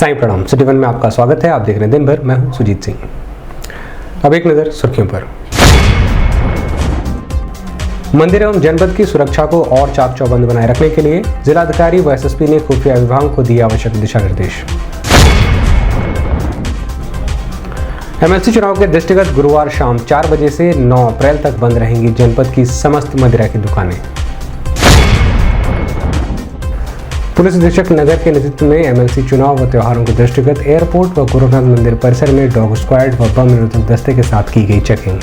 साईं प्रणाम। City one में आपका स्वागत है। आप देख रहे हैं दिन भर, मैं हूं सुजीत सिंह। अब एक नजर सुर्खियों पर। मंदिर एवं जनपद की सुरक्षा को और चाक चौबंद बनाए रखने के लिए जिलाधिकारी व एसएसपी ने खुफिया विभाग को दिए आवश्यक दिशा निर्देश। एमएलसी चुनाव के दृष्टिगत गुरुवार शाम 4 बजे से 9 अप्रैल तक बंद रहेंगी जनपद की समस्त मदिरा की दुकानें। पुलिस अधीक्षक नगर के नेतृत्व में एमएलसी चुनाव व त्योहारों के दृष्टिगत एयरपोर्ट व गोरखनाथ मंदिर परिसर में डॉग स्क्वाड व बम निरोधक दस्ते के साथ की गई चेकिंग।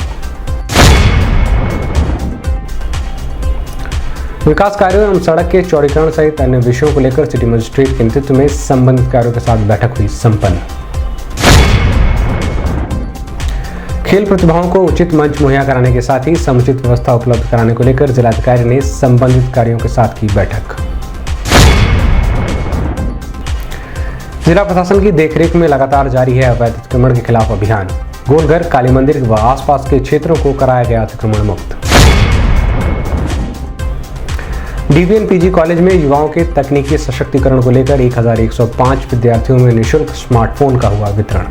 विकास कार्यों एवं सड़क के चौड़ीकरण सहित अन्य विषयों को लेकर सिटी मजिस्ट्रेट के नेतृत्व में संबंधित कार्यों के साथ बैठक हुई संपन्न। खेल प्रतिभाओं को उचित मंच मुहैया कराने के साथ ही समुचित व्यवस्था उपलब्ध कराने को लेकर जिलाधिकारी ने संबंधित कार्यों के साथ की बैठक। जिला प्रशासन की देखरेख में लगातार जारी है अवैध अतिक्रमण के खिलाफ अभियान। गोलघर, काली मंदिर व आसपास के क्षेत्रों को कराया गया अतिक्रमण मुक्त। डीवीएन पीजी कॉलेज में युवाओं के तकनीकी सशक्तिकरण को लेकर 1105 विद्यार्थियों में निःशुल्क स्मार्टफोन का हुआ वितरण।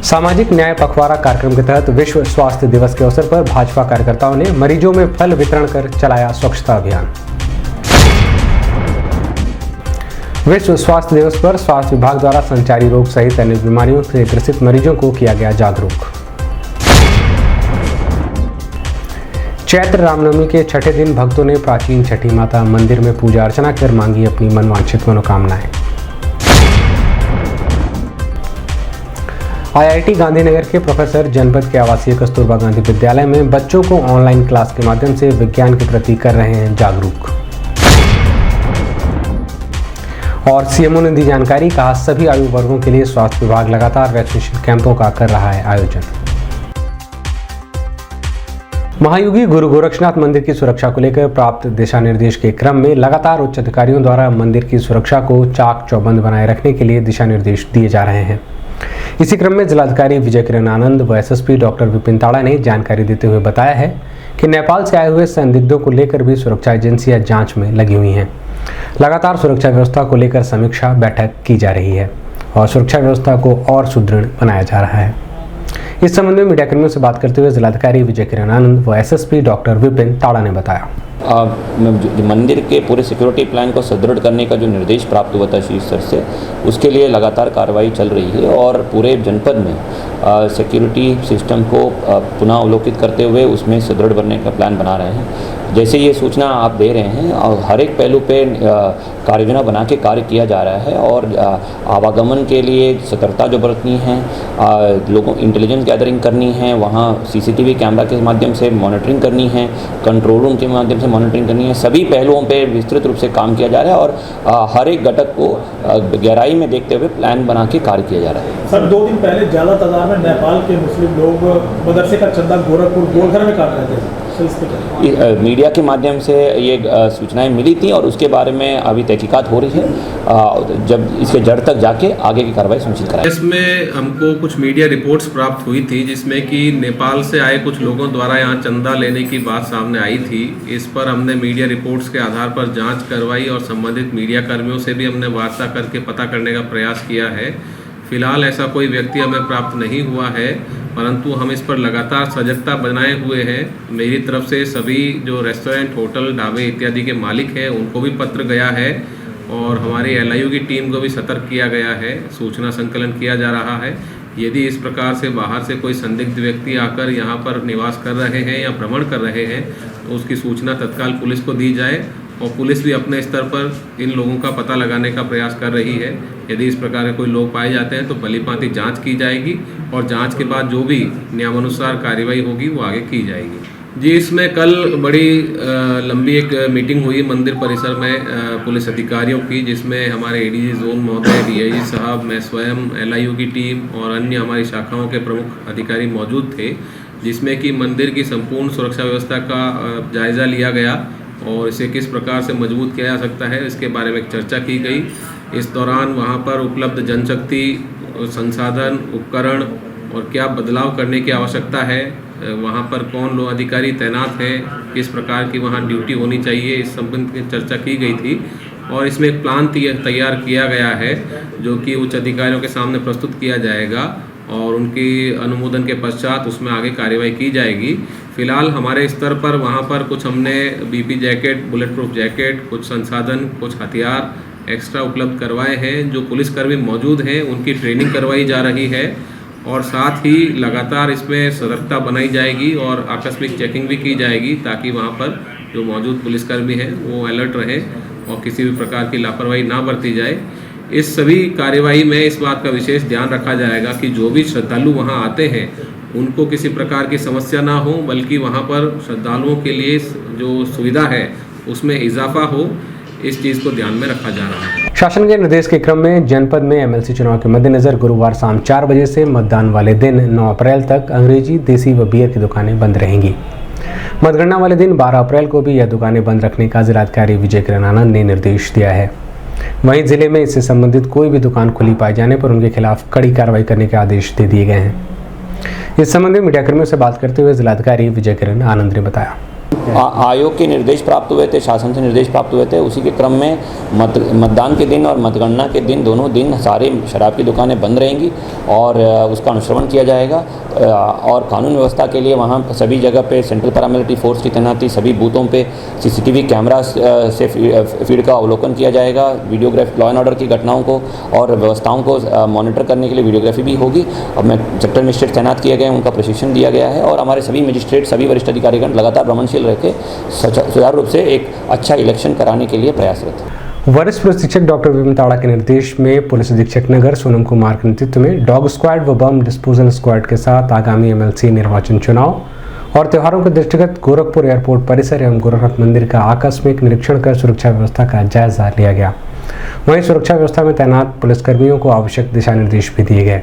सामाजिक न्याय पखवाड़ा कार्यक्रम के तहत विश्व स्वास्थ्य दिवस के अवसर पर भाजपा कार्यकर्ताओं ने मरीजों में फल वितरण कर चलाया स्वच्छता अभियान। विश्व स्वास्थ्य दिवस पर स्वास्थ्य विभाग द्वारा संचारी रोग सहित अन्य बीमारियों से ग्रसित मरीजों को किया गया जागरूक। चैत्र रामनवमी के छठे दिन भक्तों ने प्राचीन छठी माता मंदिर में पूजा अर्चना कर मांगी अपनी मनवांछित मनोकामनाएं। आईआईटी गांधीनगर के प्रोफेसर जनपद के आवासीय कस्तूरबा गांधी विद्यालय में बच्चों को ऑनलाइन क्लास के माध्यम से विज्ञान के प्रति कर रहे हैं जागरूक। और सीएमओ ने दी जानकारी, कहा सभी आयु वर्गों के लिए स्वास्थ्य विभाग लगातार वैक्सीनेशन कैंपों का कर रहा है आयोजन। महायोगी गुरु गोरक्षनाथ मंदिर की सुरक्षा को लेकर प्राप्त दिशा निर्देश के क्रम में लगातार उच्च अधिकारियों द्वारा मंदिर की सुरक्षा को चाक चौबंद बनाए रखने के लिए दिशा निर्देश दिए जा रहे हैं। इसी क्रम में जिलाधिकारी विजय किरण आनंद व एसएसपी डॉक्टर विपिन ताड़ा ने जानकारी देते हुए बताया है कि नेपाल से आए हुए संदिग्धों को लेकर भी सुरक्षा एजेंसियां जांच में लगी हुई हैं। लगातार सुरक्षा व्यवस्था को लेकर समीक्षा बैठक की जा रही है और सुरक्षा व्यवस्था को और सुदृढ़ बनाया जा रहा है। इस संबंध में मीडिया कर्मियों से बात करते हुए जिलाधिकारी विजय किरण आनंद व एसएसपी डॉक्टर विपिन ताड़ा ने बताया, मंदिर के पूरे सिक्योरिटी प्लान को सुदृढ़ करने का जो निर्देश प्राप्त हुआ था शीर्ष स्तर से, उसके लिए लगातार कार्रवाई चल रही है और पूरे जनपद में सिक्योरिटी सिस्टम को पुनः अवलोकित करते हुए उसमें सुदृढ़ बनने का प्लान बना रहे हैं। जैसे ये सूचना आप दे रहे हैं और हर एक पहलू पे कार्ययोजना बना के कार्य किया जा रहा है और आवागमन के लिए सतर्कता जो बरतनी है, लोगों इंटेलिजेंस गैदरिंग करनी है, वहाँ सीसीटीवी कैमरा के माध्यम से मॉनिटरिंग करनी है, कंट्रोल रूम के माध्यम से मॉनिटरिंग करनी है, सभी पहलुओं पे विस्तृत रूप से काम किया जा रहा है और हर एक घटक को गहराई में देखते हुए प्लान बना के कार्य किया जा रहा है। सर, 2 दिन पहले ज़्यादा तादाद में नेपाल के मुस्लिम लोग मदरसे का चंदा गोरखपुर गोलघर में काट रहे थे। मीडिया के माध्यम से ये सूचनाएं मिली थी और उसके बारे में अभी तहकीकात हो रही है। जब इसके जड़ तक जाके आगे की कार्रवाई सुनिश्चित कराएंगे। इसमें हमको कुछ मीडिया रिपोर्ट्स प्राप्त हुई थी जिसमें कि नेपाल से आए कुछ लोगों द्वारा यहाँ चंदा लेने की बात सामने आई थी। इस पर हमने मीडिया रिपोर्ट्स के आधार पर जांच करवाई और संबंधित मीडिया कर्मियों से भी हमने वार्ता करके पता करने का प्रयास किया है। फिलहाल ऐसा कोई व्यक्ति हमें प्राप्त नहीं हुआ है, परंतु हम इस पर लगातार सजगता बनाए हुए हैं। मेरी तरफ से सभी जो रेस्टोरेंट, होटल, ढाबे इत्यादि के मालिक हैं उनको भी पत्र गया है और हमारी एलआईयू की टीम को भी सतर्क किया गया है, सूचना संकलन किया जा रहा है। यदि इस प्रकार से बाहर से कोई संदिग्ध व्यक्ति आकर यहाँ पर निवास कर रहे हैं या भ्रमण कर रहे हैं तो उसकी सूचना तत्काल पुलिस को दी जाए और पुलिस भी अपने स्तर पर इन लोगों का पता लगाने का प्रयास कर रही है। यदि इस प्रकार के कोई लोग पाए जाते हैं तो भलीभांति जांच की जाएगी और जांच के बाद जो भी नियमानुसार कार्रवाई होगी वो आगे की जाएगी। जी, इसमें कल बड़ी लंबी एक मीटिंग हुई मंदिर परिसर में पुलिस अधिकारियों की, जिसमें हमारे एडीजी जोन महोदय, डीआईजी साहब, मैं स्वयं, एलआईयू की टीम और अन्य हमारी शाखाओं के प्रमुख अधिकारी मौजूद थे, जिसमें कि मंदिर की संपूर्ण सुरक्षा व्यवस्था का जायज़ा लिया गया और इसे किस प्रकार से मजबूत किया जा सकता है इसके बारे में चर्चा की गई। इस दौरान वहाँ पर उपलब्ध जनशक्ति, संसाधन, उपकरण और क्या बदलाव करने की आवश्यकता है, वहाँ पर कौन लोग अधिकारी तैनात हैं, किस प्रकार की वहाँ ड्यूटी होनी चाहिए, इस संबंध में चर्चा की गई थी और इसमें एक प्लान तैयार किया गया है जो कि उच्च अधिकारियों के सामने प्रस्तुत किया जाएगा और उनकी अनुमोदन के पश्चात उसमें आगे कार्यवाही की जाएगी। फिलहाल हमारे स्तर पर वहाँ पर कुछ हमने BP jacket, bullet proof jacket, कुछ संसाधन, कुछ हथियार एक्स्ट्रा उपलब्ध करवाए हैं। जो पुलिसकर्मी मौजूद हैं उनकी ट्रेनिंग करवाई जा रही है और साथ ही लगातार इसमें सतर्कता बनाई जाएगी और आकस्मिक चेकिंग भी की जाएगी ताकि वहाँ पर जो मौजूद पुलिसकर्मी हैं वो अलर्ट रहें और किसी भी प्रकार की लापरवाही ना बरती जाए। इस सभी कार्यवाही में इस बात का विशेष ध्यान रखा जाएगा कि जो भी श्रद्धालु वहां आते हैं उनको किसी प्रकार की समस्या ना हो, बल्कि वहां पर श्रद्धालुओं के लिए जो सुविधा है उसमें इजाफा हो, इस चीज़ को ध्यान में रखा जा रहा है। शासन के निर्देश के क्रम में जनपद में एमएलसी चुनाव के मद्देनजर गुरुवार शाम 4 बजे से मतदान वाले दिन 9 अप्रैल तक अंग्रेजी, देसी व बियर की दुकानें बंद रहेंगी। मतगणना वाले दिन 12 अप्रैल को भी यह दुकानें बंद रखने का जिलाधिकारी विजय किरण आनंद ने निर्देश दिया है। वहीं जिले में इससे संबंधित कोई भी दुकान खुली पाए जाने पर उनके खिलाफ कड़ी कार्रवाई करने के आदेश दे दिए गए हैं। इस संबंध में मीडियाकर्मियों से बात करते हुए जिलाधिकारी विजय किरण आनंद ने बताया, आयोग के निर्देश प्राप्त हुए थे, शासन से निर्देश प्राप्त हुए थे। उसी के क्रम में मतदान के दिन और मतगणना के दिन दोनों दिन सारी शराब की दुकानें बंद रहेंगी और उसका अनुश्रवण किया जाएगा और कानून व्यवस्था के लिए वहाँ सभी जगह पे सेंट्रल पैरामिलिट्री फोर्स की तैनाती, सभी बूथों पे सीसीटीवी कैमरा से फीड का अवलोकन किया जाएगा। वीडियोग्राफी, लॉ एंड ऑर्डर की घटनाओं को और व्यवस्थाओं को मॉनिटर करने के लिए वीडियोग्राफी भी होगी। अब मैं सेक्टर मजिस्ट्रेट तैनात किए गए हैं, उनका प्रशिक्षण दिया गया है और हमारे सभी मजिस्ट्रेट, सभी वरिष्ठ अधिकारीगण लगातार भ्रमणशील के सुचारू रूप से एक अच्छा इलेक्शन कराने के लिए प्रयासरत है। वरिष्ठ पुलिस अधीक्षक डॉक्टर विपिन ताड़ा के निर्देश में पुलिस अधीक्षक नगर सोनम कुमार के नेतृत्व में डॉग स्क्वाड व बम डिस्पोजल स्क्वाड के साथ आगामी एमएलसी निर्वाचन चुनाव और त्योहारों के दृष्टिगत गोरखपुर एयरपोर्ट परिसर एवं गोरखनाथ मंदिर का आकस्मिक निरीक्षण कर सुरक्षा व्यवस्था का जायजा लिया गया। वहीं सुरक्षा व्यवस्था में तैनात पुलिसकर्मियों को आवश्यक दिशा निर्देश भी दिए गए।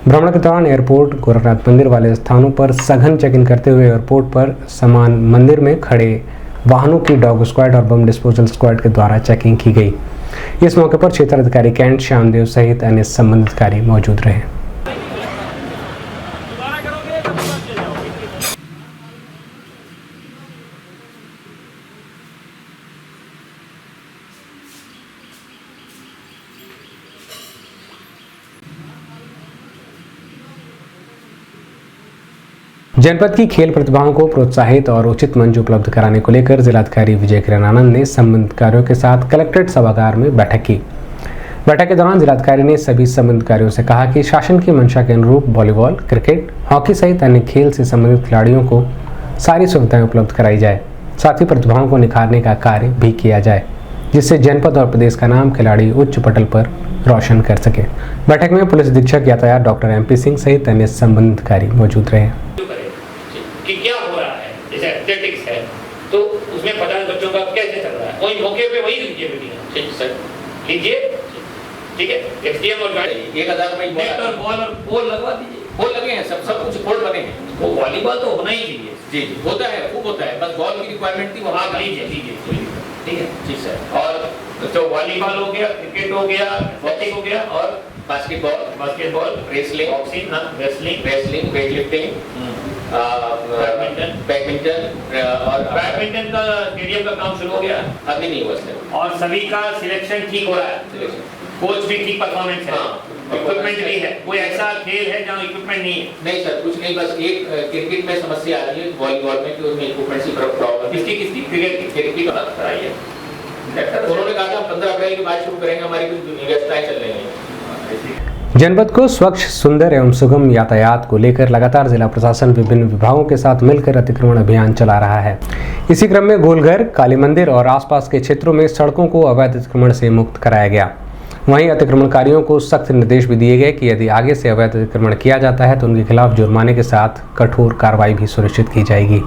भ्रमण के दौरान एयरपोर्ट, गोरखनाथ मंदिर वाले स्थानों पर सघन चेकिंग करते हुए एयरपोर्ट पर समान मंदिर में खड़े वाहनों की डॉग स्क्वाड और बम डिस्पोजल स्क्वाड के द्वारा चेकिंग की गई। इस मौके पर क्षेत्र अधिकारी कैंट श्यामदेव सहित अन्य संबंधित अधिकारी मौजूद रहे। जनपद की खेल प्रतिभाओं को प्रोत्साहित और उचित मंच उपलब्ध कराने को लेकर जिलाधिकारी विजय किरण आनंद ने संबंधित कार्यों के साथ कलेक्ट्रेट सभागार में बैठक की। बैठक के दौरान जिलाधिकारी ने सभी संबंधित कार्यों से कहा कि शासन की मंशा के अनुरूप वॉलीबॉल, क्रिकेट, हॉकी सहित अन्य खेल से संबंधित खिलाड़ियों को सारी सुविधाएं उपलब्ध कराई जाए। साथ ही प्रतिभाओं को निखारने का कार्य भी किया जाए, जिससे जनपद और प्रदेश का नाम खिलाड़ी उच्च पटल पर रोशन कर सके। बैठक में पुलिस अधीक्षक यातायात डॉक्टर MP सिंह सहित अन्य संबंधित अधिकारी मौजूद रहे। कि क्या हो रहा है, जैसे एथलेटिक्स है तो उसमें 50 बच्चों का कैसे चल रहा है, वही मौके पे वही लीजिए मीटिंग। ठीक सर, लीजिए, ठीक है। SDM और 1000 में बॉल और पोल लगवा दीजिए। पोल लगे हैं, सब कुछ पोल लगे हैं। वो वॉलीबॉल तो होना ही चाहिए। जी जी, होता है, खूब होता है, बस बॉल की रिक्वायरमेंट थी वहाँ। लीजिए, ठीक है, जी सर। और तो वॉलीबॉल हो गया, क्रिकेट हो गया, हॉकी हो गया और basketball, wrestling, boxing, wrestling, weight lifting, badminton और बैडमिंटन का स्टेडियम का काम शुरू हो गया, अभी नहीं हुआ सर। और सभी का सिलेक्शन ठीक हो रहा है, कोच भी ठीक परफॉर्मेंस है, इक्विपमेंट भी है। कोई ऐसा खेल है जहाँ इक्विपमेंट नहीं है? नहीं सर, कुछ नहीं, बस एक क्रिकेट में समस्या आ रही है, वॉलीबॉल में, कि उसमें इक्विपमेंट की प्रॉब्लम। किसकी क्रिकेट की बात कराइए। उन्होंने कहा था 15 अप्रैल के बाद शुरू करेंगे, हमारी कुछ व्यवस्थाएं चल रही हैं। जनपद को स्वच्छ, सुंदर एवं सुगम यातायात को लेकर लगातार जिला प्रशासन विभिन्न विभागों के साथ मिलकर अतिक्रमण अभियान चला रहा है। इसी क्रम में गोलघर, काली मंदिर और आसपास के क्षेत्रों में सड़कों को अवैध अतिक्रमण से मुक्त कराया गया। वहीं अतिक्रमणकारियों को सख्त निर्देश भी दिए गए कि यदि आगे से अवैध अतिक्रमण किया जाता है तो उनके खिलाफ जुर्माने के साथ कठोर कार्रवाई भी सुनिश्चित की जाएगी।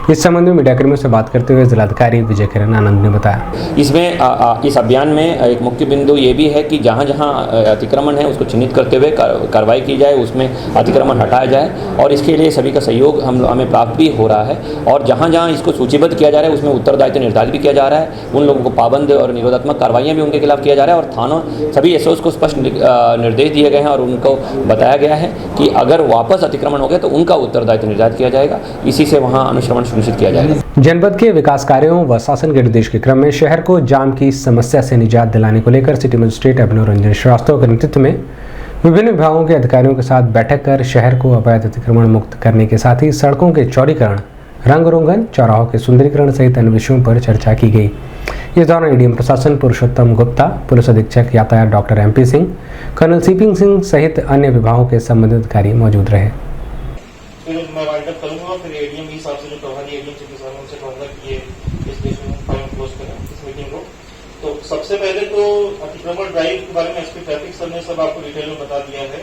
इस संबंध में मीडियाकर्मियों से बात करते हुए जिलाधिकारी विजय किरण आनंद ने बताया, इसमें इस अभियान में एक मुख्य बिंदु ये भी है कि जहाँ जहाँ अतिक्रमण है उसको चिन्हित करते हुए कार्रवाई की जाए, उसमें अतिक्रमण हटाया जाए और इसके लिए सभी का सहयोग हमें प्राप्त भी हो रहा है। और जहाँ जहाँ इसको सूचीबद्ध किया जा रहा है उसमें उत्तरदायित्व निर्धारित भी किया जा रहा है, उन लोगों को पाबंद और निरोधात्मक कार्रवाइयाँ भी उनके खिलाफ किया जा रहा है और थानों सभी एसओस को स्पष्ट निर्देश दिए गए हैं और उनको बताया गया है कि अगर वापस अतिक्रमण हो गया तो उनका उत्तरदायित्व निर्धारित किया जाएगा, इसी से वहाँ अनुश्रवण सुनिश्चित किया जाएगा। जनपद के विकास कार्यों व शासन के निर्देश के क्रम में शहर को जाम की समस्या से निजात दिलाने को लेकर सिटी मजिस्ट्रेट अभिनव रंजन श्रीवास्तव के नेतृत्व में विभिन्न विभागों के अधिकारियों के साथ बैठक कर शहर को अवैध अतिक्रमण मुक्त करने के साथ ही सड़कों के चौड़ीकरण, रंग रोगन, चौराहों के सुंदरीकरण सहित अन्य विषयों पर चर्चा की गई। इस दौरान एडीएम प्रशासन पुरुषोत्तम गुप्ता, पुलिस अधीक्षक यातायात doctor MP Singh, colonel CP Singh सहित अन्य विभागों के संबंधित अधिकारी मौजूद रहे। फिर मैं वाइंड अप करूंगा, फिर एडीएम के हिसाब से जो प्रभारी एडीएम से किसानों से कहूंगा कि ये इस देश में फाइल क्लोज करें इस मीटिंग को। तो सबसे पहले तो अतिक्रमण ड्राइव के बारे में एसपी ट्रैफिक सर ने सब आपको डिटेल में बता दिया है।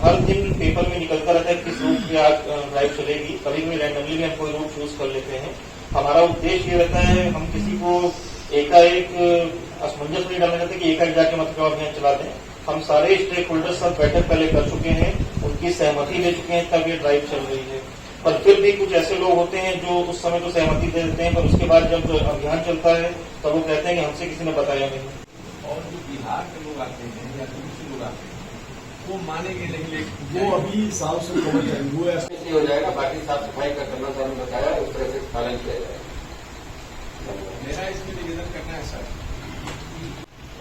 हर दिन पेपर में निकलता रहता है किस रूट पे आज ड्राइव चलेगी, कभी भी रैंडमली हम कोई रूट चूज कर लेते हैं। हमारा उद्देश्य ये रहता है हम किसी को एकाएक असमंजस नहीं डालने रहते कि एकाएक जाके मतलब अभियान चला दें। हम सारे स्टेक होल्डर्स सब बैठक पहले कर चुके हैं, उनकी सहमति ले चुके हैं, तब ये ड्राइव चल रही है। पर फिर भी कुछ ऐसे लोग होते हैं जो उस समय तो सहमति दे देते हैं, पर उसके बाद जब अभियान चलता है तब वो कहते हैं कि हमसे किसी ने बताया नहीं। और जो बिहार के लोग आते हैं या दूसरे लोग आते हैं वो मानेंगे नहीं, लेकिन वो अभी साफ से कवर करेंगे, वो ऐसे हो जाएगा। बाकी साफ सफाई का करना तो हमने बताया, उस तरह से पालन किया जाएगा। मेरा इसमें निवेदन करना है सर,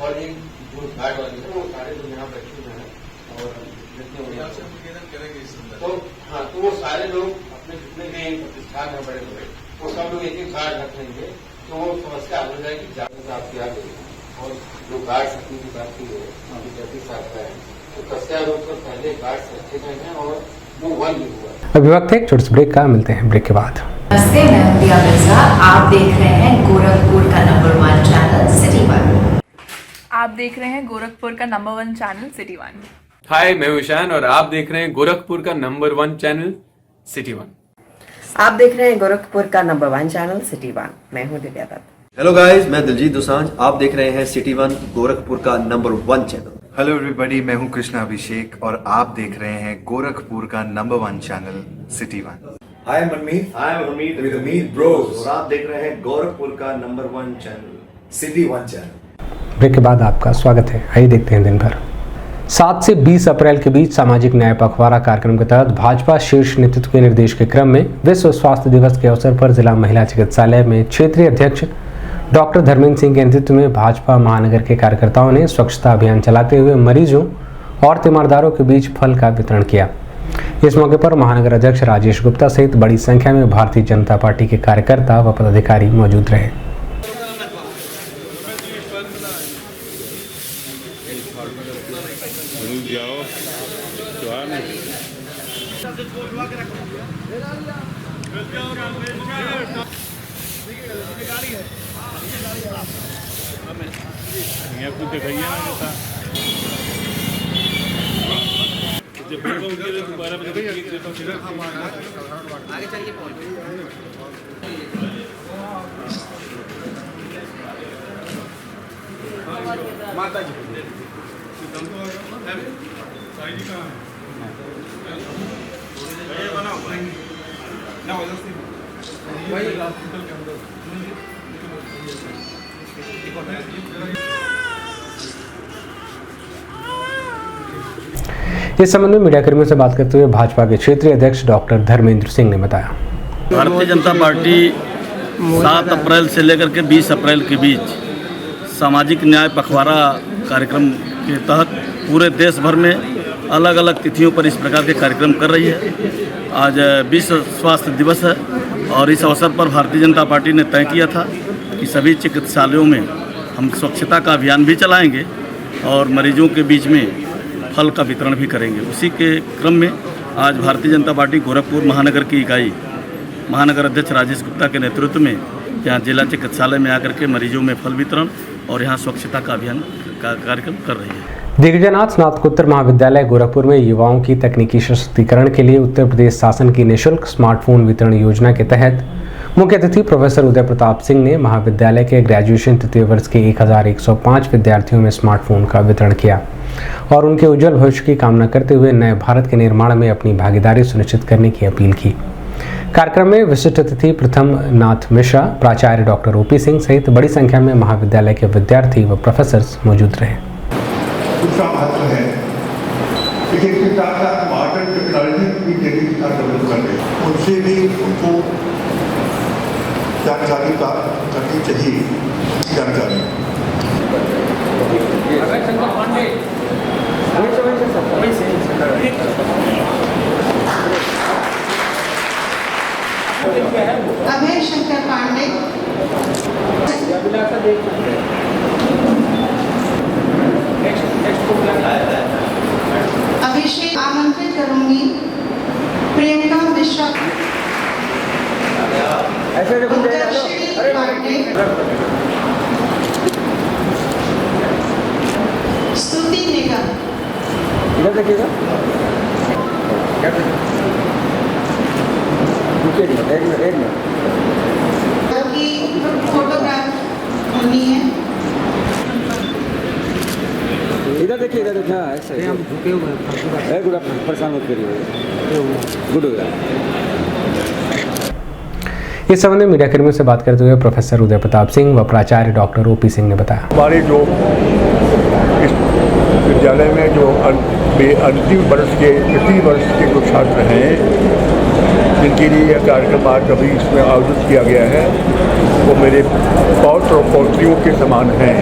और एक जो गार्ड वाले हैं वो सारे लोग यहाँ बैठे हुए हैं और निवेदन करेंगे इस संदर्भ। तो हाँ, तो वो सारे लोग अपने जितने भी प्रतिष्ठान है बड़े बड़े, वो सब लोग एक गार्ड रख लेंगे, तो वो समस्या हो जाएगी। जागरूकता आपकी आ गई और जो गार्ड रखने की बात की है ट्रैफिक साहब का है, तो कस्या रोड पर पहले गार्ड रखे गए हैं और वो 1 भी हुआ। अभी वक्त है एक छोटे से ब्रेक का, मिलते हैं ब्रेक के बाद। नमस्ते, मैं हूं दिया मिर्जा। आप देख रहे हैं गोरखपुर का नंबर 1 चैनल सिटी 1। आप देख रहे हैं गोरखपुर का नंबर 1 चैनल सिटी 1। हाय, मैं हूं ईशान और आप देख रहे हैं गोरखपुर का नंबर 1 चैनल सिटी 1। आप देख रहे हैं गोरखपुर का नंबर 1 चैनल सिटी 1। मैं हूं दिव्या दत्त। हेलो गाइस, मैं दिलजीत दोसांझ। आप देख रहे हैं सिटी 1 गोरखपुर का नंबर 1 चैनल। हेलो एवरीबॉडी, मैं हूं कृष्णा अभिषेक और आप देख रहे हैं गोरखपुर का number 1 channel city 1। Hi Manmeet, I am Hameed with Hameed bros और आप देख रहे हैं गोरखपुर का number 1 channel city 1 channel. Break के बाद आपका स्वागत है। आइए देखते हैं दिन भर। 7 से 20 अप्रैल के बीच सामाजिक न्याय पखवाड़ा कार्यक्रम के तहत भाजपा शीर्ष नेतृत्व के निर्देश के क्रम में विश्व स्वास्थ्य दिवस के अवसर पर जिला महिला चिकित्सालय में क्षेत्रीय अध्यक्ष डॉक्टर धर्मेंद्र सिंह के नेतृत्व में भाजपा महानगर के कार्यकर्ताओं ने स्वच्छता अभियान चलाते हुए मरीजों और तीमारदारों के बीच फल का वितरण किया। इस मौके पर महानगर अध्यक्ष राजेश गुप्ता सहित बड़ी संख्या में भारतीय जनता पार्टी के कार्यकर्ता व पदाधिकारी मौजूद रहे। माता जी इस संबंध में मीडियाकर्मियों से बात करते हुए भाजपा के क्षेत्रीय अध्यक्ष डॉक्टर धर्मेंद्र सिंह ने बताया, भारतीय जनता पार्टी 7 अप्रैल से लेकर के 20 अप्रैल के बीच सामाजिक न्याय पखवाड़ा कार्यक्रम के तहत पूरे देश भर में अलग अलग तिथियों पर इस प्रकार के कार्यक्रम कर रही है। आज विश्व स्वास्थ्य दिवस है और इस अवसर पर भारतीय जनता पार्टी ने तय किया था कि सभी चिकित्सालयों में हम स्वच्छता का अभियान भी चलाएंगे और मरीजों के बीच में फल का वितरण भी करेंगे। उसी के क्रम में आज भारतीय जनता पार्टी गोरखपुर महानगर की इकाई महानगर अध्यक्ष राजेश गुप्ता के नेतृत्व में यहाँ जिला चिकित्सालय में आकर के मरीजों में फल वितरण और यहाँ स्वच्छता का अभियान का कार्यक्रम कर रही है। दिग्विजयनाथ स्नातकोत्तर महाविद्यालय गोरखपुर में युवाओं की तकनीकी सशक्तिकरण के लिए उत्तर प्रदेश शासन की निःशुल्क स्मार्टफोन वितरण योजना के तहत मुख्य अतिथि प्रोफेसर उदय प्रताप सिंह ने महाविद्यालय के ग्रेजुएशन तृतीय वर्ष के 1105 विद्यार्थियों में स्मार्टफोन का वितरण किया और उनके उज्जवल भविष्य की कामना करते हुए नए भारत के निर्माण में अपनी भागीदारी सुनिश्चित करने की अपील की। कार्यक्रम में विशिष्ट अतिथि प्रथम नाथ मिश्रा, प्राचार्य डॉक्टर ओपी सिंह सहित बड़ी संख्या में महाविद्यालय के विद्यार्थी व प्रोफेसर मौजूद रहे। उसका महत्व है लेकिन इसके साथ साथ मॉडर्न टेक्नोलॉजी भी तेजी के साथ डेवलप कर रहे हैं, उनसे भी उनको जानकारी प्राप्त करनी चाहिए। जानकारी अभय शंकर पांडे, अभिषेक आमंत्रित करूंगी। प्रियंका मिश्रा, स्तुति निगम, फोटोग्राफ होनी है। इधर देखिए, इधर देखिए, हम झुके हुए हैं। गुड आफ्टरनून, परेशान मत करिए। गुड हो गया। इस संबंध में मीडिया कर्मियों से बात करते हुए प्रोफेसर उदय प्रताप सिंह व प्राचार्य डॉक्टर ओपी सिंह ने बताया, हमारे जो इस विद्यालय में जो अंतिम वर्ष के तृतीय वर्ष के जो छात्र हैं जिनके लिए यह कार्यक्रम आज अभी इसमें आयोजित किया गया है वो मेरे पौत्र और पौत्रियों के समान हैं।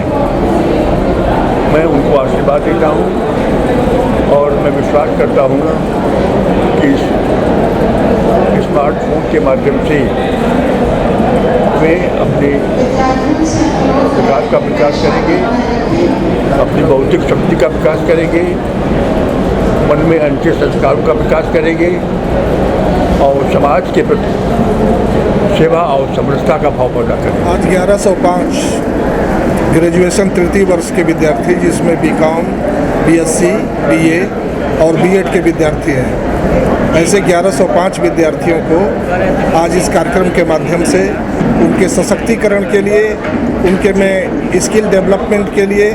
मैं उनको आशीर्वाद देता हूँ और मैं विश्वास करता हूँ कि स्मार्टफोन के माध्यम से वे अपने विकास का विकास करेंगे, अपनी बौद्धिक शक्ति का विकास करेंगे, मन में अच्छे संस्कारों का विकास करेंगे और समाज के प्रति सेवा और समरसता का भाव पैदा करेंगे। आज 1105 ग्रेजुएशन तृतीय वर्ष के विद्यार्थी जिसमें बीकॉम, बीएससी, बीए और बीएड के विद्यार्थी हैं, ऐसे 1105 विद्यार्थियों को आज इस कार्यक्रम के माध्यम से उनके सशक्तिकरण के लिए, उनके में स्किल डेवलपमेंट के लिए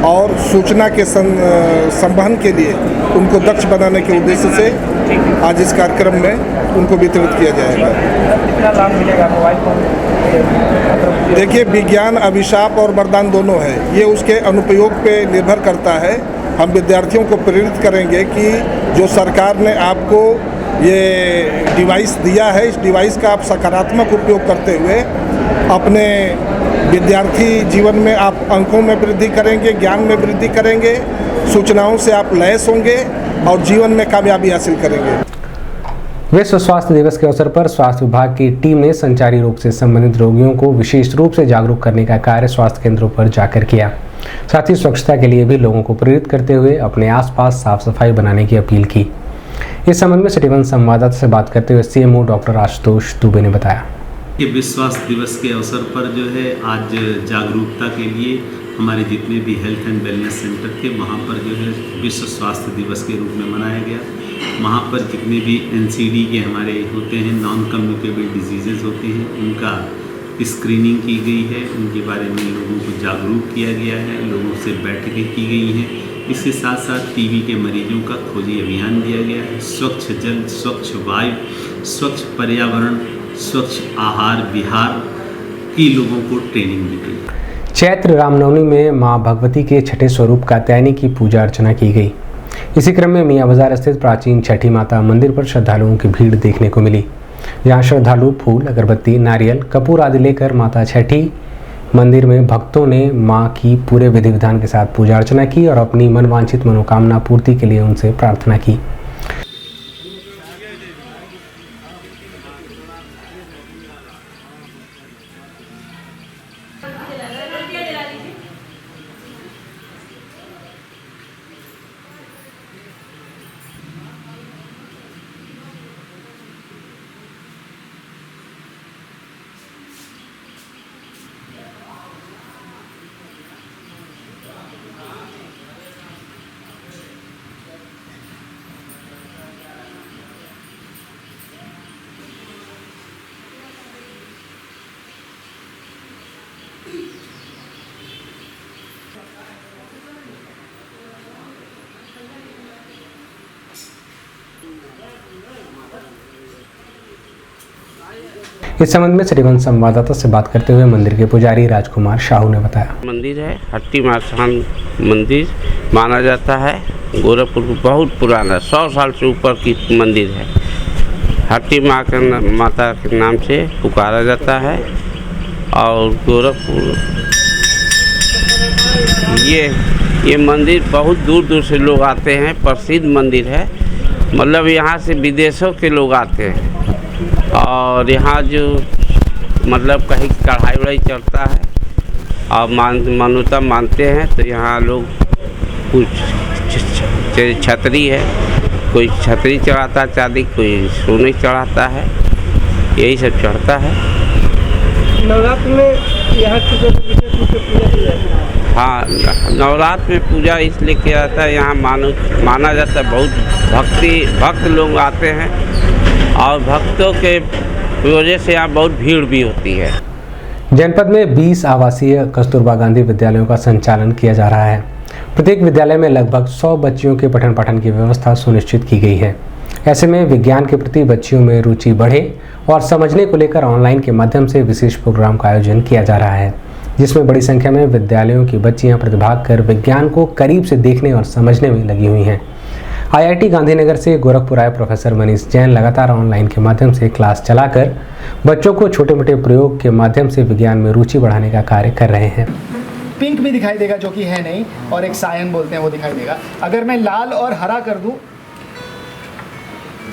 और सूचना के संवहन के लिए उनको दक्ष बनाने के उद्देश्य से आज इस कार्यक्रम में उनको वितरित किया जाएगा। कितना लाभ मिलेगा मोबाइल फोन? देखिए, विज्ञान अभिशाप और वरदान दोनों है, ये उसके अनुपयोग पे निर्भर करता है। हम विद्यार्थियों को प्रेरित करेंगे कि जो सरकार ने आपको ये डिवाइस दिया है, इस डिवाइस का आप सकारात्मक उपयोग करते हुए अपने विद्यार्थी जीवन में आप अंकों में वृद्धि करेंगे, ज्ञान में वृद्धि करेंगे, सूचनाओं से आप लैस होंगे और जीवन में कामयाबी हासिल करेंगे। विश्व स्वास्थ्य दिवस के अवसर पर स्वास्थ्य विभाग की टीम ने संचारी रोग से संबंधित रोगियों को विशेष रूप से जागरूक करने का कार्य स्वास्थ्य केंद्रों पर जाकर किया। साथ ही स्वच्छता के लिए भी लोगों को प्रेरित करते हुए अपने आसपास साफ सफाई बनाने की अपील की। इस संबंध में सिटी वन संवाददाता से बात करते हुए सीएमओ डॉक्टर आशुतोष दुबे ने बताया कि विश्व स्वास्थ्य दिवस के अवसर पर जो है आज जागरूकता के लिए हमारे जितने भी हेल्थ एंड वेलनेस सेंटर थे वहाँ पर जो है विश्व स्वास्थ्य दिवस के रूप में मनाया गया। वहाँ पर जितने भी एनसीडी के हमारे होते हैं, नॉन कम्युनिकेबल डिजीज़ेज़ होते हैं, उनका स्क्रीनिंग की गई है, उनके बारे में लोगों को जागरूक किया गया है, लोगों से बैठकें की गई हैं। इसके साथ साथ टीबी के मरीजों का खोजी अभियान दिया गया है। स्वच्छ जल, स्वच्छ वायु, स्वच्छ पर्यावरण, स्वच्छ आहार विहार की लोगों को ट्रेनिंग दी गई। चैत्र रामनवमी में मां भगवती के छठे स्वरूप कात्यायनी की पूजा अर्चना की गई। इसी क्रम में मियां बाजार स्थित प्राचीन छठी माता मंदिर पर श्रद्धालुओं की भीड़ देखने को मिली, जहां श्रद्धालु फूल, अगरबत्ती, नारियल, कपूर आदि लेकर माता छठी मंदिर में भक्तों ने मां की पूरे विधि विधान के साथ पूजा अर्चना की और अपनी मनवांछित मनोकामना पूर्ति के लिए उनसे प्रार्थना की। इस संबंध में सिटी वन संवाददाता से बात करते हुए मंदिर के पुजारी राजकुमार साहू ने बताया। मंदिर है हट्टी मासान मंदिर माना जाता है। गोरखपुर को बहुत पुराना 100 साल से ऊपर की मंदिर है। हट्टी माता के नाम से पुकारा जाता है और गोरखपुर ये मंदिर बहुत दूर दूर से लोग आते हैं। प्रसिद्ध मंदिर है, मतलब यहाँ से विदेशों के लोग आते हैं और यहाँ जो मतलब कहीं कढ़ाई वढ़ाई चढ़ता है और मान्यता मानते हैं तो यहाँ लोग कुछ छतरी है, कोई छतरी चढ़ाता है चांदी, कोई सोने चढ़ाता है, यही सब चढ़ता है। नवरात्र में यहाँ की जो विशेष रूप से पूजा की जाती है। हाँ, नवरात्र में पूजा इसलिए किया जाता है, यहाँ माना जाता है बहुत भक्त लोग आते हैं और भक्तों के वजह से यहाँ बहुत भीड़ भी होती है। जनपद में 20 आवासीय कस्तूरबा गांधी विद्यालयों का संचालन किया जा रहा है। प्रत्येक विद्यालय में लगभग 100 बच्चियों के पठन पाठन की व्यवस्था सुनिश्चित की गई है। ऐसे में विज्ञान के प्रति बच्चियों में रुचि बढ़े और समझने को लेकर ऑनलाइन के माध्यम से विशेष प्रोग्राम का आयोजन किया जा रहा है, जिसमें बड़ी संख्या में विद्यालयों की बच्चियां प्रतिभाग कर विज्ञान को करीब से देखने और समझने में लगी हुई हैं। IIT गांधीनगर से गोरखपुर आए प्रोफेसर मनीष जैन लगातार ऑनलाइन के माध्यम से क्लास चलाकर बच्चों को छोटे मोटे प्रयोग के माध्यम से विज्ञान में रुचि बढ़ाने का कार्य कर रहे हैं। पिंक भी दिखाई देगा जो कि है नहीं, और एक सायन बोलते हैं वो दिखाई देगा। अगर मैं लाल और हरा कर दूं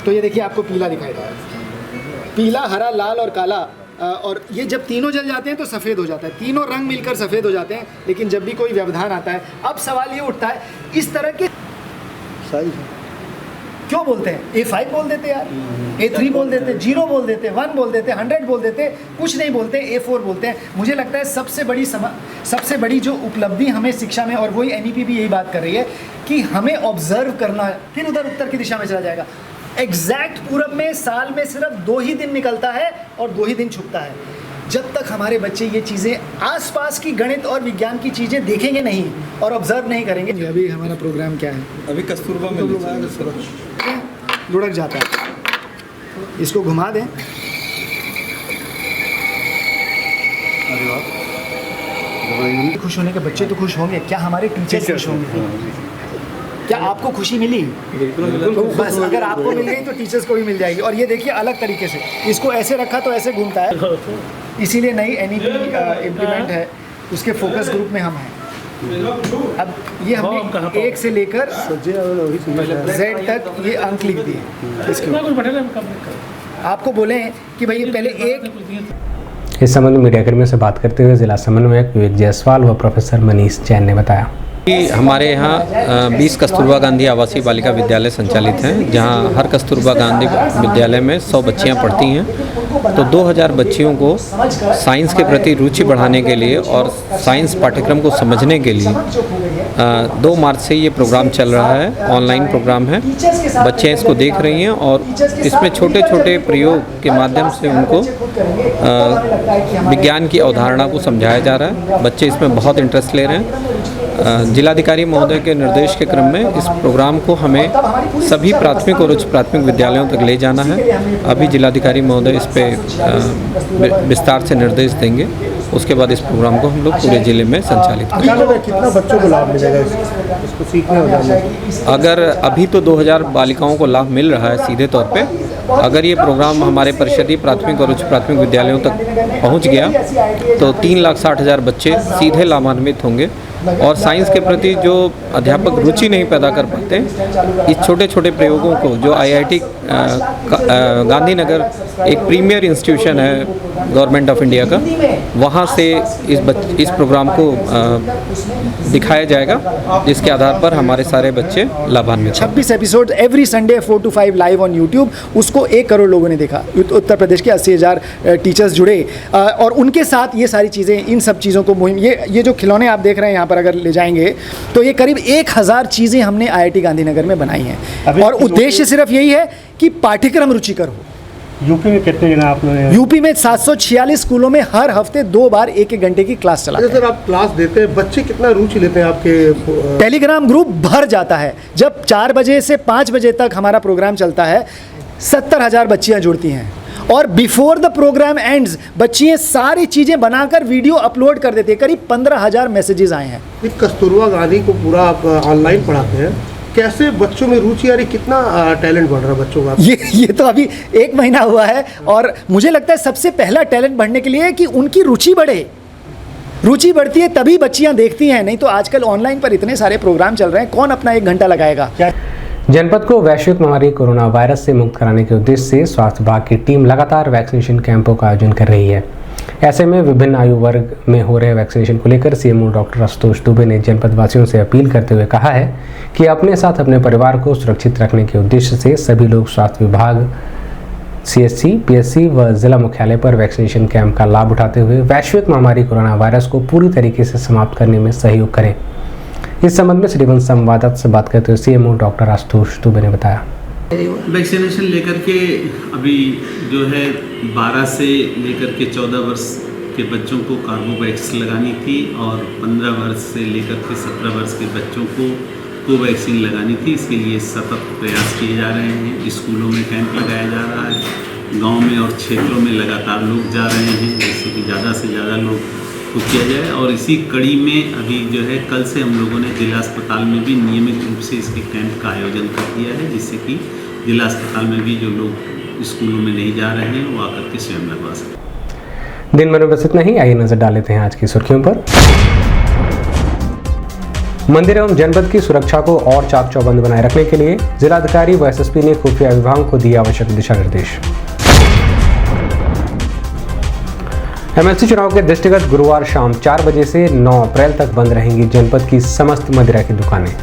तो ये देखिए आपको पीला दिखाई देगा। पीला, हरा, लाल और काला, और ये जब तीनों जल जाते हैं तो सफ़ेद हो जाता है। तीनों रंग मिलकर सफ़ेद हो जाते हैं। लेकिन जब भी कोई व्यवधान आता है, अब सवाल ये उठता है इस तरह के क्यों बोलते हैं? A5 बोल देते यार, A3 बोल देते, 0 बोल देते, 1 बोल देते, 100 बोल देते, कुछ नहीं बोलते, A4 बोलते हैं। मुझे लगता है सबसे बड़ी जो उपलब्धि हमें शिक्षा में, और वही NEP भी यही बात कर रही है कि हमें ऑब्जर्व करना है, फिर उधर उत्तर की दिशा में चला जाएगा। एग्जैक्ट पूरब में साल में सिर्फ 2 ही दिन निकलता है और 2 ही दिन छुपता है। जब तक हमारे बच्चे ये चीज़ें आसपास की गणित और विज्ञान की चीज़ें देखेंगे नहीं और ऑब्जर्व नहीं करेंगे। अभी हमारा प्रोग्राम क्या है? अभी कस्तूरबा में लुढ़क जाता है, इसको घुमा दें। खुश होने के बच्चे तो खुश होंगे, क्या हमारे टीचर खुश होंगे? क्या आपको खुशी मिली? तो बस अगर आपको मिल गई तो टीचर्स को भी मिल जाएगी। और ये देखिए अलग तरीके से, इसको ऐसे रखा तो ऐसे घूमता है, इसीलिए नई NEP इम्प्लीमेंट है, उसके फोकस ग्रुप में हम हैं। अब ये हमने 1 से लेकर Z तक ये अंक लिख दिए। आपको बोले कि भाई ये पहले एक। इस संबंध में मीडियाकर्मियों से बात करते हुए जिला समन्वयक विवेक जायसवाल व प्रोफेसर मनीष जैन ने बताया। हमारे यहाँ 20 कस्तूरबा गांधी आवासीय बालिका विद्यालय संचालित हैं, जहाँ हर कस्तूरबा गांधी विद्यालय में 100 बच्चियाँ पढ़ती हैं। तो 2000 बच्चियों को साइंस के प्रति रुचि बढ़ाने के लिए और साइंस पाठ्यक्रम को समझने के लिए 2 मार्च से ये प्रोग्राम चल रहा है। ऑनलाइन प्रोग्राम है, बच्चे इसको देख रही हैं और इसमें छोटे छोटे प्रयोग के माध्यम से उनको विज्ञान की अवधारणा को समझाया जा रहा है। बच्चे इसमें बहुत इंटरेस्ट ले रहे हैं। जिलाधिकारी महोदय के निर्देश के क्रम में इस प्रोग्राम को हमें सभी प्राथमिक और उच्च प्राथमिक विद्यालयों तक ले जाना है। अभी जिलाधिकारी महोदय इस पे विस्तार से निर्देश देंगे उसके बाद इस प्रोग्राम को हम लोग पूरे ज़िले में संचालित करेंगे। कितना बच्चों को लाभ मिलेगा इसको सीखने और जानने को? अगर अभी तो 2000 बालिकाओं को लाभ मिल रहा है सीधे तौर पे, अगर ये प्रोग्राम हमारे परिषदीय प्राथमिक और उच्च प्राथमिक विद्यालयों तक पहुंच गया तो 3,60,000 बच्चे सीधे लाभान्वित होंगे। और साइंस के प्रति जो अध्यापक रुचि नहीं पैदा कर पाते, इस छोटे छोटे प्रयोगों को जो IIT गांधीनगर एक प्रीमियर इंस्टीट्यूशन है गवर्नमेंट ऑफ इंडिया का, वहाँ से इस प्रोग्राम को दिखाया जाएगा, जिसके आधार पर हमारे सारे बच्चे लाभान्वित। 26 episode every Sunday 4 to 5 live on YouTube. उसको 1 करोड़ लोगों ने देखा। उत्तर प्रदेश के 80,000 टीचर्स जुड़े और उनके साथ ये सारी चीज़ें, इन सब चीज़ों को मुहिम, ये जो खिलौने आप देख रहे हैं यहाँ पर अगर ले जाएंगे तो ये करीब 1000 चीज़ें हमने IIT गांधीनगर में बनाई हैं। और उद्देश्य सिर्फ यही है कि पाठ्यक्रम रुचिकर हो। यूपी में कितने जगह आप लोग? यूपी में 746 स्कूलों में हर हफ्ते 2 बार 1-1 घंटे की क्लास चलाते हैं। सर, आप क्लास देते हैं, बच्चे कितना रुचि लेते हैं आपके? टेलीग्राम ग्रुप भर जाता है। जब 4 बजे से 5 बजे तक हमारा प्रोग्राम चलता है, 70,000 बच्चियाँ जुड़ती हैं और बिफोर द प्रोग्राम एंड्स बच्चियाँ सारी चीज़ें बनाकर वीडियो अपलोड कर देती है। करीब 15,000 मैसेजेस आए हैं। कस्तूरबा गांधी को पूरा आप ऑनलाइन पढ़ाते हैं, कैसे बच्चों में रुचि आ रही, कितना टैलेंट बढ़ रहा है बच्चों का? ये तो अभी 1 महीना हुआ है और मुझे लगता है सबसे पहला टैलेंट बढ़ने के लिए कि उनकी रुचि बढ़े। रुचि बढ़ती है तभी बच्चियां देखती हैं, नहीं तो आजकल ऑनलाइन पर इतने सारे प्रोग्राम चल रहे हैं, कौन अपना 1 घंटा लगाएगा? जनपद को वैश्विक महामारी कोरोना वायरस से मुक्त कराने के उद्देश्य से स्वास्थ्य विभाग की टीम लगातार वैक्सीनेशन कैंपों का आयोजन कर रही है। ऐसे में विभिन्न आयु वर्ग में हो रहे वैक्सीनेशन को लेकर CMO डॉक्टर आशुतोष दुबे ने जनपद वासियों से अपील करते हुए कहा है कि अपने साथ अपने परिवार को सुरक्षित रखने के उद्देश्य से सभी लोग स्वास्थ्य विभाग, CSC, PSC व जिला मुख्यालय पर वैक्सीनेशन कैंप का लाभ उठाते हुए वैश्विक महामारी कोरोना वायरस को पूरी तरीके से समाप्त करने में सहयोग करें। इस संबंध में सिटी वन संवाददाता से बात करते हुए CMO डॉक्टर आशुतोष दुबे ने बताया। वैक्सीनेशन लेकर के अभी जो है 12 से लेकर के 14 वर्ष के बच्चों को कार्बोवैक्स लगानी थी और 15 वर्ष से लेकर के 17 वर्ष के बच्चों को कोवैक्सीन लगानी थी। इसके लिए सतत प्रयास किए जा रहे हैं। स्कूलों में कैंप लगाया जा रहा है, गांव में और क्षेत्रों में लगातार लोग जा रहे हैं, जिससे कि ज़्यादा से ज़्यादा लोग को किया जाए। और इसी कड़ी में अभी जो है कल से हम लोगों ने जिला अस्पताल में भी नियमित रूप से इसके कैंप का आयोजन कर दिया है, जिससे कि जिला अस्पताल में भी जो लोग स्कूलों में नहीं जा रहे हैं वो आकर के स्वयं लगवा सकें। दिन भर में बस इतना ही। आइए नजर डाल लेते हैं आज की सुर्खियों पर। मंदिर एवं जनपद की सुरक्षा को और चाक चौबंद बनाए रखने के लिए जिलाधिकारी व SSP ने खुफिया विभागों को दिए आवश्यक दिशा निर्देश। MLC चुनाव के दृष्टिगत गुरुवार शाम 4 बजे से 9 अप्रैल तक बंद रहेंगी जनपद की समस्त मदिरा की दुकानें।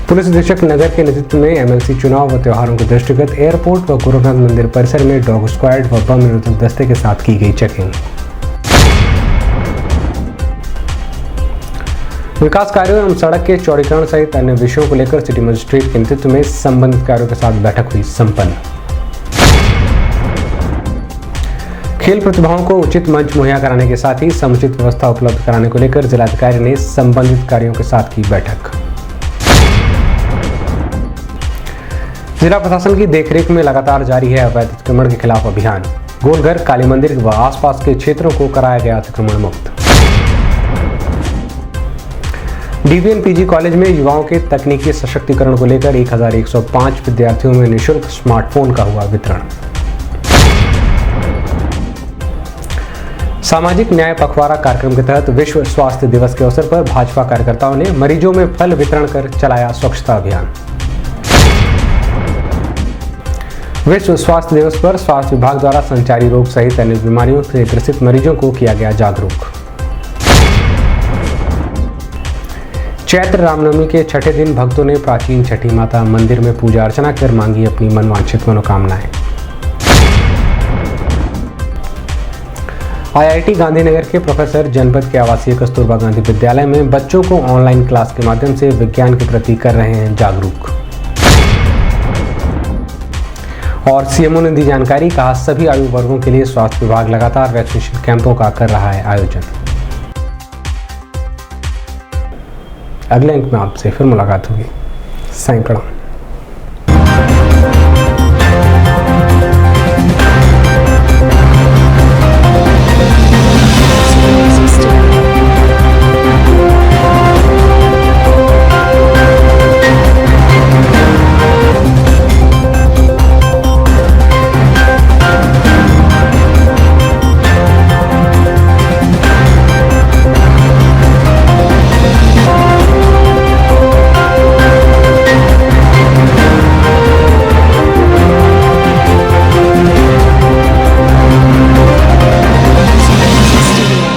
पुलिस अधीक्षक नगर के नेतृत्व में MLC चुनाव व त्योहारों के दृष्टिगत एयरपोर्ट व गोरखनाथ मंदिर परिसर में डॉग स्क्वाड व बम निरोधक दस्ते के साथ की गई चेकिंग। विकास कार्यों एवं सड़क के चौड़ीकरण सहित अन्य विषयों को लेकर सिटी मजिस्ट्रेट के नेतृत्व में संबंधित कार्यों के साथ बैठक हुई संपन्न। खेल प्रतिभाओं को उचित मंच मुहैया कराने के साथ ही समुचित व्यवस्था उपलब्ध कराने को लेकर जिलाधिकारी ने संबंधित कार्यों के साथ की बैठक। जिला प्रशासन की देखरेख में लगातार जारी है अवैध अतिक्रमण के खिलाफ अभियान। गोलघर, काली मंदिर व आसपास के क्षेत्रों को कराया गया अतिक्रमण मुक्त। DVN PG कॉलेज में युवाओं के तकनीकी सशक्तिकरण को लेकर 1105 विद्यार्थियों में निःशुल्क स्मार्टफोन का हुआ वितरण। सामाजिक न्याय पखवाड़ा कार्यक्रम के तहत विश्व स्वास्थ्य दिवस के अवसर पर भाजपा कार्यकर्ताओं ने मरीजों में फल वितरण कर चलाया स्वच्छता अभियान। विश्व स्वास्थ्य दिवस पर स्वास्थ्य विभाग द्वारा संचारी रोग सहित अन्य बीमारियों से ग्रसित मरीजों को किया गया जागरूक। चैत्र रामनवमी के छठे दिन भक्तों ने प्राचीन छठी माता मंदिर में पूजा अर्चना कर मांगी अपनी मनवांछित मनोकामनाएं। IIT गांधीनगर के प्रोफेसर जनपद के आवासीय कस्तूरबा गांधी विद्यालय में बच्चों को ऑनलाइन क्लास के माध्यम से विज्ञान के प्रति कर रहे हैं जागरूक। और CMO ने दी जानकारी, कहा सभी आयु वर्गों के लिए स्वास्थ्य विभाग लगातार वैक्सीनेशन कैंपों का कर रहा है आयोजन। अगले अंक में आपसे फिर मुलाकात होगी। साईं प्रणाम।